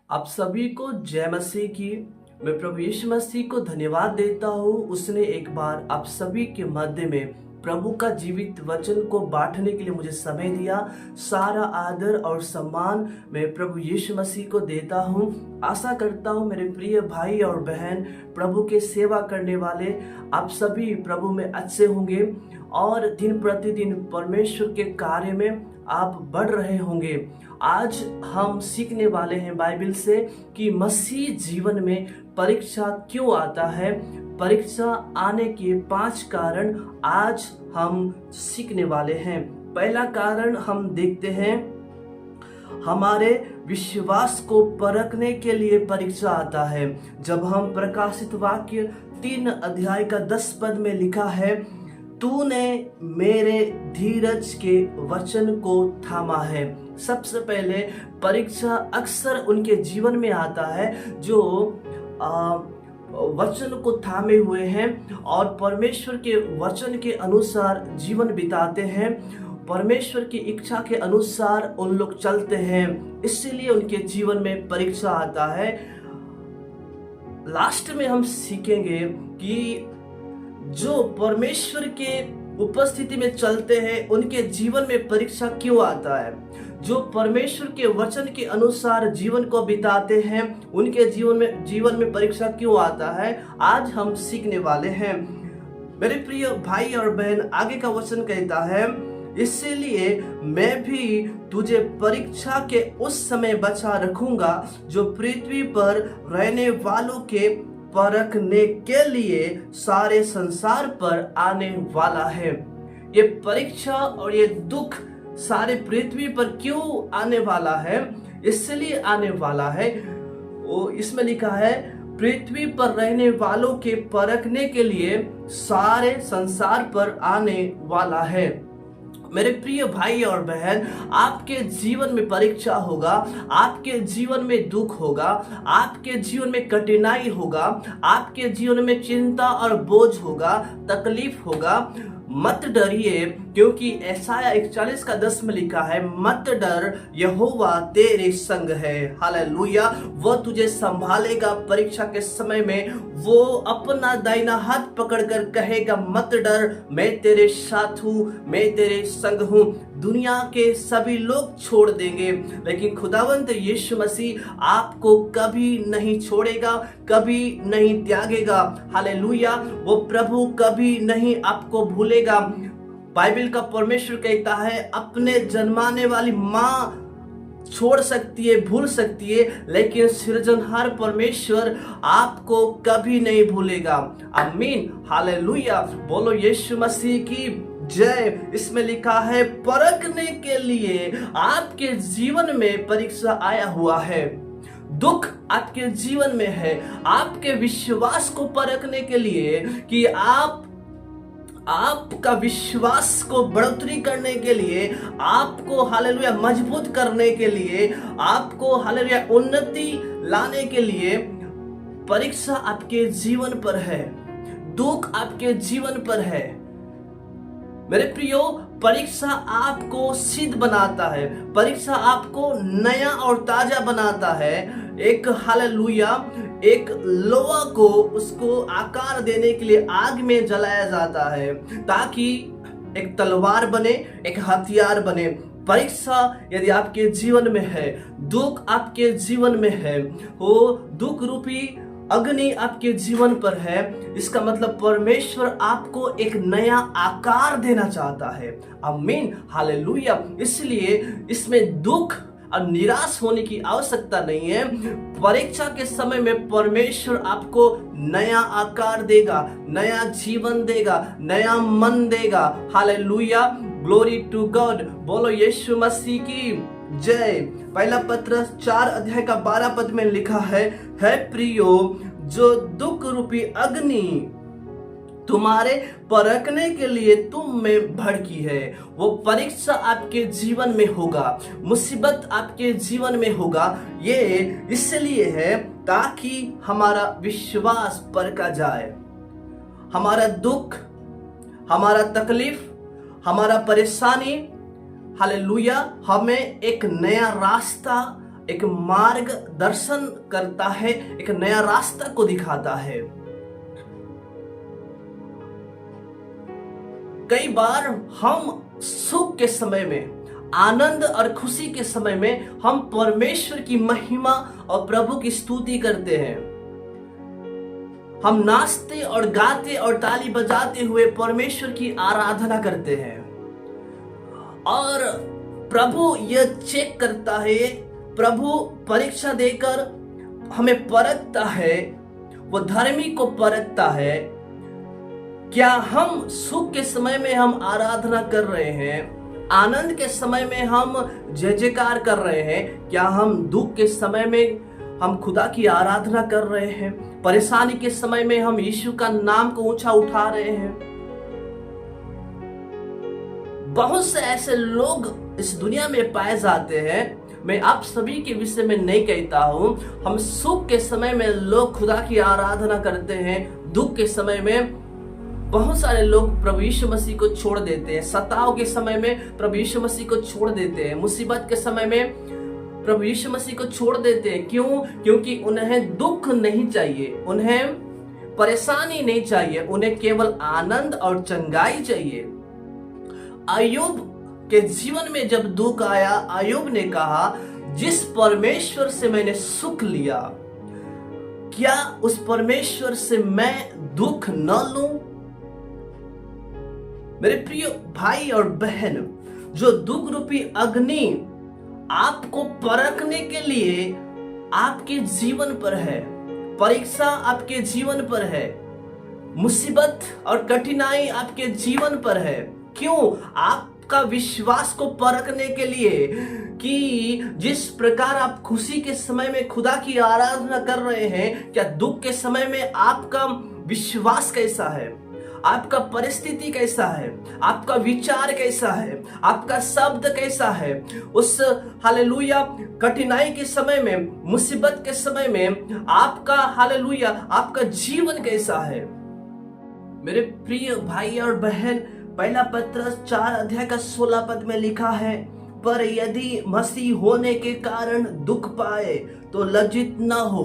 आप सभी को जय मसीह की। मैं प्रभु यीशु मसीह को धन्यवाद देता हूँ। उसने एक बार आप सभी के मध्य में प्रभु का जीवित वचन को बांटने के लिए मुझे समय दिया। सारा आदर और सम्मान मैं प्रभु यीशु मसीह को देता हूँ। आशा करता हूँ मेरे प्रिय भाई और बहन, प्रभु के सेवा करने वाले आप सभी प्रभु में अच्छे होंगे और दिन प्रतिदिन परमेश्वर के कार्य में आप बढ़ रहे होंगे। आज हम सीखने वाले हैं बाइबल से कि मसीह जीवन में परीक्षा क्यों आता है। परीक्षा आने के 5 कारण आज हम सीखने वाले हैं। पहला कारण हम देखते हैं, हमारे विश्वास को परखने के लिए परीक्षा आता है। जब हम प्रकाशित वाक्य 3 अध्याय का 10 पद में लिखा है, तूने मेरे धीरज के वचन को थामा है। सबसे पहले परीक्षा अक्सर उनके जीवन में आता है जो वचन को थामे हुए हैं और परमेश्वर के वचन के अनुसार जीवन बिताते हैं, परमेश्वर की इच्छा के अनुसार उन लोग चलते हैं, इसीलिए उनके जीवन में परीक्षा आता है। लास्ट में हम सीखेंगे कि जो परमेश्वर के उपस्थिति में चलते हैं उनके जीवन में परीक्षा क्यों आता है। जो परमेश्वर के वचन के अनुसार जीवन को बिताते हैं उनके जीवन में परीक्षा क्यों आता है, आज हम सीखने वाले हैं। मेरे प्रिय भाई और बहन, आगे का वचन कहता है, इसलिए मैं भी तुझे परीक्षा के उस समय बचा रखूंगा जो पृथ्वी पर रहने वालों के परखने के लिए सारे संसार पर आने वाला है। ये परीक्षा और ये दुख सारे पृथ्वी पर क्यों आने वाला है? इसलिए आने वाला है, वो इसमें लिखा है, पृथ्वी पर रहने वालों के परखने के लिए सारे संसार पर आने वाला है। मेरे प्रिय भाई और बहन, आपके जीवन में परीक्षा होगा, आपके जीवन में दुख होगा, आपके जीवन में कठिनाई होगा, आपके जीवन में चिंता और बोझ होगा, तकलीफ होगा। मत डरिए, क्योंकि यशायाह 41 का 10 में लिखा है, मत डर, यहोवा तेरे संग है। हालेलुया। वो तुझे संभालेगा परीक्षा के समय में। वो अपना दाहिना हाथ पकड़कर कहेगा, मत डर, मैं तेरे साथ हूँ, मैं तेरे संग हूँ। दुनिया के सभी लोग छोड़ देंगे, लेकिन खुदावंत यीशु मसीह आपको कभी नहीं छोड़ेगा, कभी नहीं त्यागेगा। हालेलुया। वो प्रभु कभी नहीं आपको भूलेगा। बाइबल का परमेश्वर कहता है, अपने जन्माने वाली माँ छोड़ सकती है, भूल सकती है, लेकिन सृजनहार परमेश्वर आपको कभी नहीं भूलेगा। आमीन। हालेलुया। बोलो यीशु मसीह की जय। इसमें लिखा है, परखने के लिए आपके जीवन में परीक्षा आया हुआ है। दुख आपके जीवन में है, आपके विश्वास को परखने के लिए कि आपका विश्वास को बढ़ोतरी करने के लिए, आपको हालेलुया मजबूत करने के लिए, आपको हालेलुया उन्नति लाने के लिए परीक्षा आपके जीवन पर है, दुख आपके जीवन पर है। मेरे प्रियो, परीक्षा आपको सिद्ध बनाता है, परीक्षा आपको नया और ताजा बनाता है। एक हालेलुया, एक लोहा को उसको आकार देने के लिए आग में जलाया जाता है ताकि एक तलवार बने, एक हथियार बने। परीक्षा यदि आपके जीवन में है, दुख आपके जीवन में है, वो दुख रूपी अग्नि आपके जीवन पर है, इसका मतलब परमेश्वर आपको एक नया आकार देना चाहता है। आमीन। हालेलुया। इसलिए इसमें दुख और निराश होने की आवश्यकता नहीं है। परीक्षा के समय में परमेश्वर आपको नया आकार देगा, नया जीवन देगा, नया मन देगा। हालेलुया। Glory to God. बोलो यीशु मसीह की जय। पहला पत्रस 4 अध्याय का 12 पद में लिखा है प्रियो, जो दुख रूपी अग्नि तुम्हारे परखने के लिए तुम में भड़की है, वो परीक्षा आपके जीवन में होगा, मुसीबत आपके जीवन में होगा। ये इसलिए है ताकि हमारा विश्वास परखा जाए। हमारा दुख, हमारा तकलीफ, हमारा परेशानी, हालेलुया, हमें एक नया रास्ता एक मार्गदर्शन करता है, एक नया रास्ता को दिखाता है। कई बार हम सुख के समय में, आनंद और खुशी के समय में हम परमेश्वर की महिमा और प्रभु की स्तुति करते हैं। हम नाचते और गाते और ताली बजाते हुए परमेश्वर की आराधना करते हैं। और प्रभु यह चेक करता है, प्रभु परीक्षा देकर हमें परखता है, वो धर्मी को परखता है। क्या हम सुख के समय में हम आराधना कर रहे हैं, आनंद के समय में हम जय जयकार कर रहे हैं? क्या हम दुख के समय में हम खुदा की आराधना कर रहे हैं? परेशानी के समय में हम यीशु का नाम को ऊंचा उठा रहे हैं? बहुत से ऐसे लोग इस दुनिया में पाए जाते हैं। मैं आप सभी के विषय में नहीं कहता हूं। हम सुख के समय में लोग खुदा की आराधना करते हैं, दुख के समय में बहुत सारे लोग प्रभु यीशु मसीह को छोड़ देते हैं। सताव के समय में प्रभु यीशु मसीह को छोड़ देते हैं। मुसीबत के समय में प्रभु यीशु मसीह को छोड़ देते हैं। क्यों? क्योंकि उन्हें दुख नहीं चाहिए, उन्हें परेशानी नहीं चाहिए, उन्हें केवल आनंद और चंगाई चाहिए। अय्यूब के जीवन में जब दुख आया, अय्यूब ने कहा, जिस परमेश्वर से मैंने सुख लिया, क्या उस परमेश्वर से मैं दुख न लूं? मेरे प्रिय भाई और बहन, जो दुख रूपी अग्नि आपको परखने के लिए आपके जीवन पर है, परीक्षा आपके जीवन पर है, मुसीबत और कठिनाई आपके जीवन पर है। क्यों? आपका विश्वास को परखने के लिए कि जिस प्रकार आप खुशी के समय में खुदा की आराधना कर रहे हैं, क्या दुख के समय में आपका विश्वास कैसा है, आपका परिस्थिति कैसा है, आपका विचार कैसा है, आपका शब्द कैसा है। उस हालेलुया कठिनाई के समय में, मुसीबत के समय में आपका हालेलुया आपका जीवन कैसा है। मेरे प्रिय भाई और बहन, पहला पत्रस 4 अध्याय का 16 पद में लिखा है, पर यदि मसीह होने के कारण दुख पाए तो लज्जित न हो।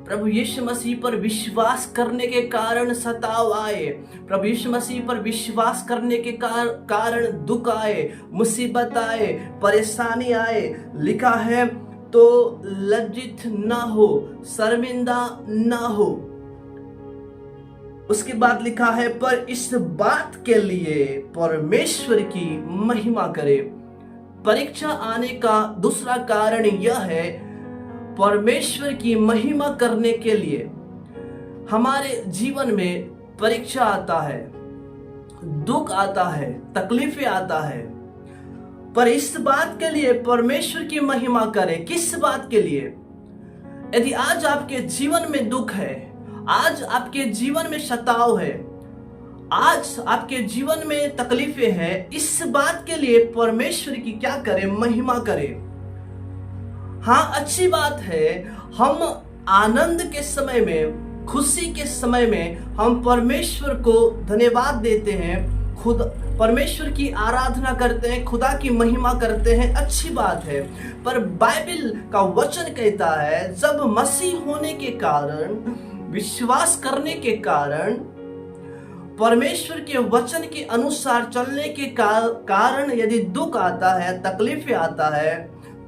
प्रभु यीशु मसीह पर विश्वास करने के कारण सताव आए, प्रभु यीशु मसीह पर विश्वास करने के कारण दुख आए, मुसीबत आए, परेशानी आए, लिखा है तो लज्जित न हो, शर्मिंदा न हो। उसके बाद लिखा है, पर इस बात के लिए परमेश्वर की महिमा करे। परीक्षा आने का दूसरा कारण यह है, परमेश्वर की महिमा करने के लिए हमारे जीवन में परीक्षा आता है, दुख आता है, तकलीफें आता है, पर इस बात के लिए परमेश्वर की महिमा करें। किस बात के लिए? यदि आज आपके जीवन में दुख है, आज आपके जीवन में सताव है, आज आपके जीवन में तकलीफें हैं, इस बात के लिए परमेश्वर की क्या करें? महिमा करें। हाँ, अच्छी बात है, हम आनंद के समय में, खुशी के समय में हम परमेश्वर को धन्यवाद देते हैं, खुद परमेश्वर की आराधना करते हैं, खुदा की महिमा करते हैं, अच्छी बात है। पर बाइबल का वचन कहता है, जब मसीह होने के कारण, विश्वास करने के कारण, परमेश्वर के वचन के अनुसार चलने के कारण यदि दुख आता है, तकलीफें आता है,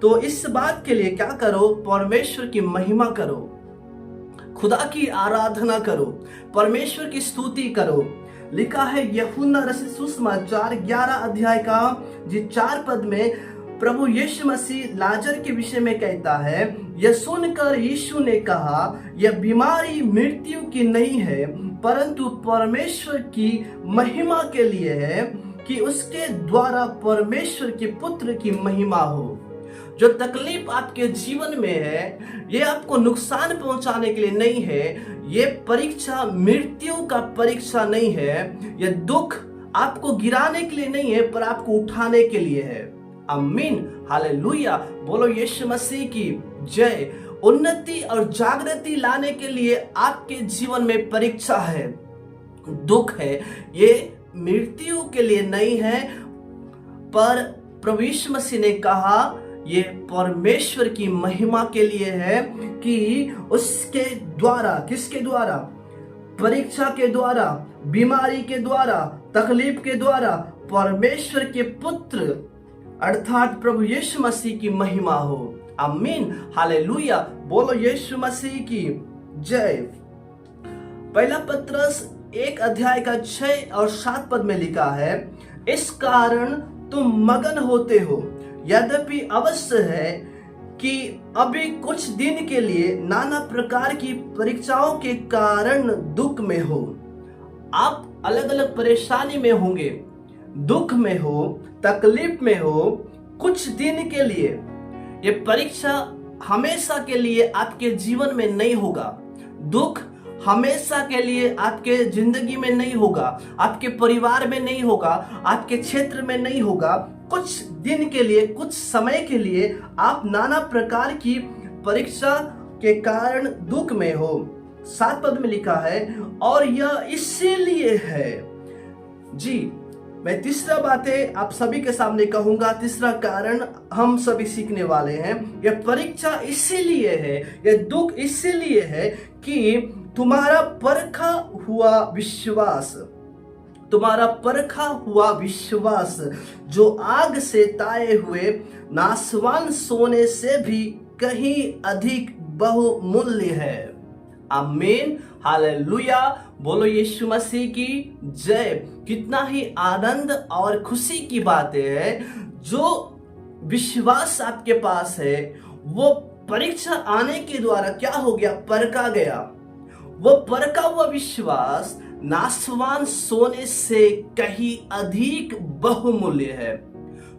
तो इस बात के लिए क्या करो? परमेश्वर की महिमा करो, खुदा की आराधना करो, परमेश्वर की स्तुति करो। लिखा है यूहन्ना रचित सुसमाचार 11 अध्याय का 4 पद में प्रभु यीशु मसीह लाजर के विषय में कहता है, यह सुनकर यीशु ने कहा, यह बीमारी मृत्यु की नहीं है, परंतु परमेश्वर की महिमा के लिए है, कि उसके द्वारा परमेश्वर के पुत्र की महिमा हो। जो तकलीफ आपके जीवन में है, ये आपको नुकसान पहुंचाने के लिए नहीं है, ये परीक्षा मृत्यु का परीक्षा नहीं है, ये दुख आपको गिराने के लिए नहीं है, पर आपको उठाने के लिए है। आमीन, हालेलुया, बोलो यीशु मसीह की जय। उन्नति और जागृति लाने के लिए आपके जीवन में परीक्षा है, दुख है, ये मृत्यु के लिए नहीं है, पर प्रभु यीशु मसीह ने कहा ये परमेश्वर की महिमा के लिए है कि उसके द्वारा, किसके द्वारा? परीक्षा के द्वारा, बीमारी के द्वारा, तकलीफ के द्वारा परमेश्वर के पुत्र अर्थात प्रभु यीशु मसीह की महिमा हो। आमीन, हालेलुया। बोलो यीशु मसीह की जय। पहला पत्रस 1 अध्याय का 6 और 7 पद में लिखा है, इस कारण तुम मगन होते हो, यद्यपि अवश्य है कि अभी कुछ दिन के लिए नाना प्रकार की परीक्षाओं के कारण दुख में हो। आप अलग अलग परेशानी में होंगे, दुख में हो, तकलीफ में हो, कुछ दिन के लिए। ये परीक्षा हमेशा के लिए आपके जीवन में नहीं होगा। दुख हमेशा के लिए आपके जिंदगी में नहीं होगा, आपके परिवार में नहीं होगा, आपके क्षेत्र में नहीं होगा। कुछ दिन के लिए, कुछ समय के लिए आप नाना प्रकार की परीक्षा के कारण दुख में हो। 7 पद में लिखा है, और यह इसीलिए है। जी, मैं तीसरा बातें आप सभी के सामने कहूंगा। तीसरा कारण हम सभी सीखने वाले हैं। यह परीक्षा इसीलिए है, यह दुख इसीलिए है कि तुम्हारा परखा हुआ विश्वास, तुम्हारा परखा हुआ विश्वास जो आग से ताए हुए नाशवान सोने से भी कहीं अधिक बहुमूल्य है। आमीन, हालेलुया। बोलो यीशु मसीह की जय। कितना ही आनंद और खुशी की बात है, जो विश्वास आपके पास है वो परीक्षा आने के द्वारा क्या हो गया? परखा गया। वो परखा हुआ विश्वास नाशवान सोने से कहीं अधिक बहुमूल्य है।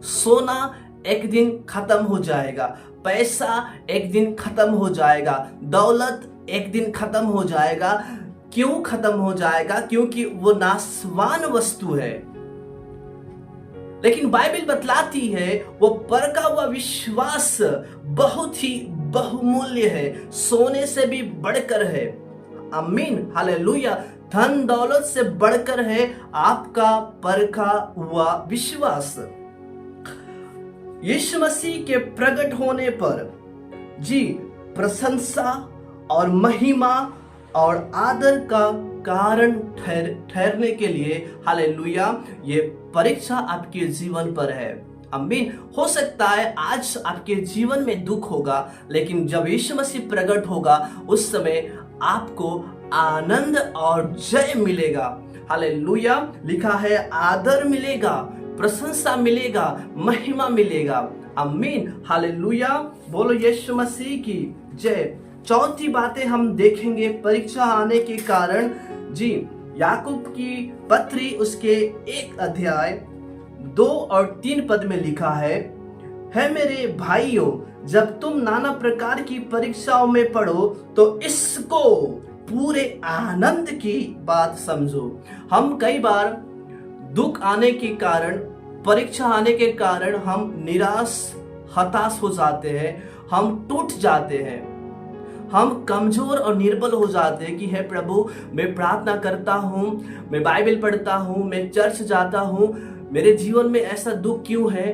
सोना एक दिन खत्म हो जाएगा, पैसा एक दिन खत्म हो जाएगा, दौलत एक दिन खत्म हो जाएगा। क्यों खत्म हो जाएगा? क्योंकि वो नाशवान वस्तु है। लेकिन बाइबल बतलाती है वो परखा हुआ विश्वास बहुत ही बहुमूल्य है, सोने से भी बढ़कर है। आमीन, हालेलुया। धन दौलत से बढ़कर है आपका परखा हुआ विश्वास। यीशु मसीह के प्रकट होने पर जी प्रशंसा और महिमा और आदर का कारण ठहरने के लिए, हालेलुया, ये परीक्षा आपके जीवन पर है। आमीन। हो सकता है आज आपके जीवन में दुख होगा, लेकिन जब यीशु मसीह प्रकट होगा उस समय आपको आनंद और जय मिलेगा। हालेलुया। लिखा है आदर मिलेगा, प्रशंसा मिलेगा, महिमा मिलेगा। आमीन, हालेलुया। बोलो यीशु मसीह की जय। चौथी बातें हम देखेंगे परीक्षा आने के कारण। जी, याकूब की पत्री उसके 1 अध्याय 2 और 3 पद में लिखा है मेरे भाइयों, जब तुम नाना प्रकार की परीक्षाओं में पढ़ो तो इसको पूरे आनंद की बात समझो। हम कई बार दुख आने के कारण, परीक्षा आने के कारण हम निराश, हताश हो जाते हैं, हम टूट जाते हैं, हम कमजोर और निर्बल हो जाते हैं कि हे प्रभु, मैं प्रार्थना करता हूँ, मैं बाइबल पढ़ता हूँ, मैं चर्च जाता हूँ, मेरे जीवन में ऐसा दुख क्यों है?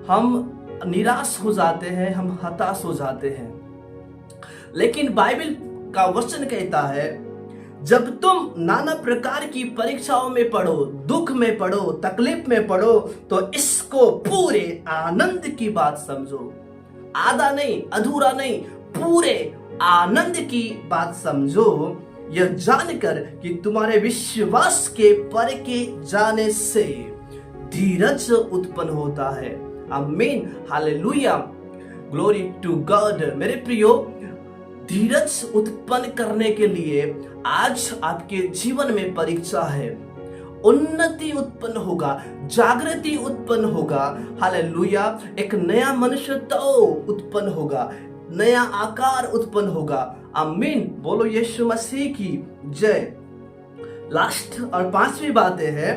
हम निराश हो जाते हैं, हम हताश हो जाते हैं। लेकिन बाइबल का वचन कहता है जब तुम नाना प्रकार की परीक्षाओं में पढ़ो, दुख में पढ़ो, तकलीफ में पढ़ो, तो इसको पूरे आनंद की बात समझो। आधा नहीं, अधूरा नहीं, पूरे आनंद की बात समझो, यह जानकर कि तुम्हारे विश्वास के परखे जाने से धीरज उत्पन्न होता है। आमीन, हालेलुया, ग्लोरी टू गॉड। मेरे प्रियो, धीरज उत्पन्न करने के लिए आज आपके जीवन में परीक्षा है। उन्नति उत्पन्न होगा, जागृति उत्पन्न होगा। हालेलुया। एक नया मनुष्यत्व उत्पन्न होगा, नया आकार उत्पन्न होगा। आमीन। बोलो यीशु मसीह की जय। लास्ट और 5वीं बातें है,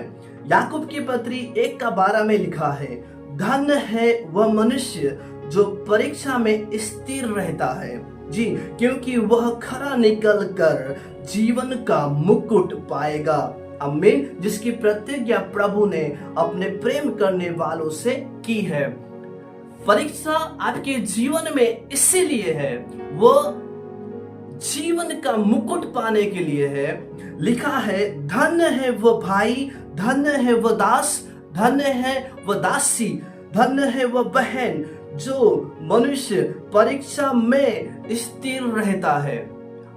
याकूब की पत्री 1:12 में लिखा है, धन है वह मनुष्य जो परीक्षा में स्थिर रहता है। जी, क्योंकि वह खरा निकल कर जीवन का मुकुट पाएगा। आमीन। जिसकी प्रतिज्ञा प्रभु ने अपने प्रेम करने वालों से की है। परीक्षा आपके जीवन में इसीलिए है, वो जीवन का मुकुट पाने के लिए है। लिखा है, धन्य है वो भाई, धन्य है वो दास, धन्य है वो दासी, धन्य है वो बहन जो मनुष्य परीक्षा में स्थिर रहता है।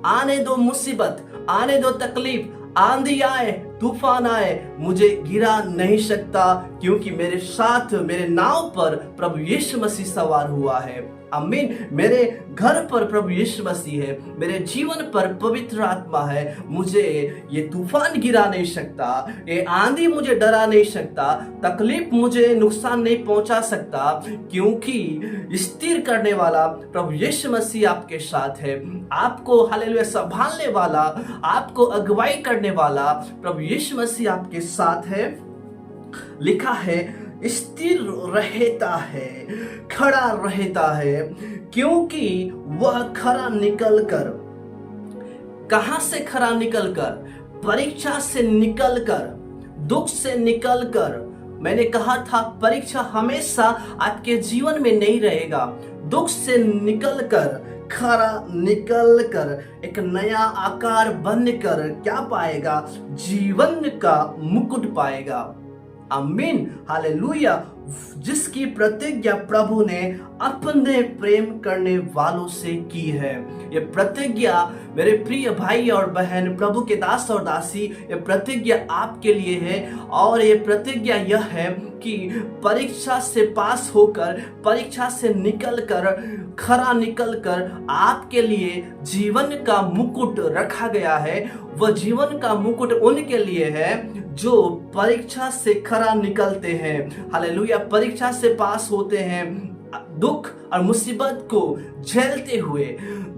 आने दो मुसीबत, आने दो तकलीफ, आंधी आए, तूफान आए, मुझे गिरा नहीं सकता, क्योंकि मेरे साथ, मेरे नाव पर प्रभु यीशु मसीह सवार हुआ है। आमीन। मेरे घर पर प्रभु यीशु मसीह है, मेरे जीवन पर पवित्र आत्मा है। मुझे ये तूफान गिरा नहीं सकता, ये आंधी मुझे डरा नहीं सकता, तकलीफ मुझे नुकसान नहीं पहुंचा सकता, क्योंकि स्थिर करने वाला प्रभु यीशु मसीह आपके साथ है। आपको हालेलुया संभालने वाला, आपको अगुवाई करने वाला प्रभु यीशु मसीह आपके साथ है। लिखा है, स्थिर रहता है, खड़ा रहता है, क्योंकि वह खरा निकलकर, कहां से खरा निकलकर? परीक्षा से निकलकर, दुख से निकलकर। मैंने कहा था परीक्षा हमेशा आपके जीवन में नहीं रहेगा। दुख से निकलकर, खरा निकलकर, एक नया आकार बनकर क्या पाएगा? जीवन का मुकुट पाएगा। आमीन, हालेलुया। जिसकी प्रतिज्ञा प्रभु ने अपने प्रेम करने वालों से की है। ये प्रतिज्ञा मेरे प्रिय भाई और बहन, प्रभु के दास और दासी, ये प्रतिज्ञा आपके लिए है। और ये प्रतिज्ञा यह है कि परीक्षा से पास होकर, परीक्षा से निकलकर, खरा निकलकर आपके लिए जीवन का मुकुट रखा गया है। वह जीवन का मुकुट उनके लिए है जो परीक्षा से खरा निकलते हैं। हालेलुया। परीक्षा से पास होते हैं, दुख और मुसीबत को झेलते हुए,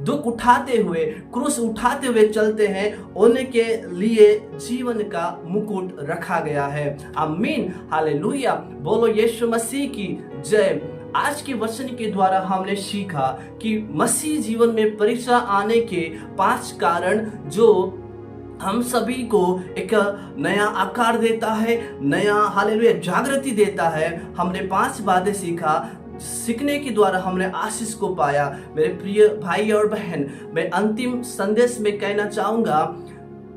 दुख उठाते हुए, क्रूस उठाते हुए चलते हैं, उनके लिए जीवन का मुकुट रखा गया है। आमीन, हालेलुया। बोलो यीशु मसीह की जय। आज के वचन के द्वारा हमने सीखा कि मसीह जीवन में परीक्षा आने के 5 कारण जो हम सभी को एक नया आकार देता है, नया हालेलुया जागृति देता है। हमने 5 बातें सीखने के द्वारा हमने आशीष को पाया। मेरे प्रिय भाई और बहन, मैं अंतिम संदेश में कहना चाहूंगा,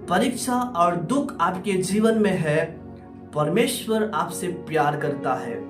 परीक्षा और दुख आपके जीवन में है, परमेश्वर आपसे प्यार करता है।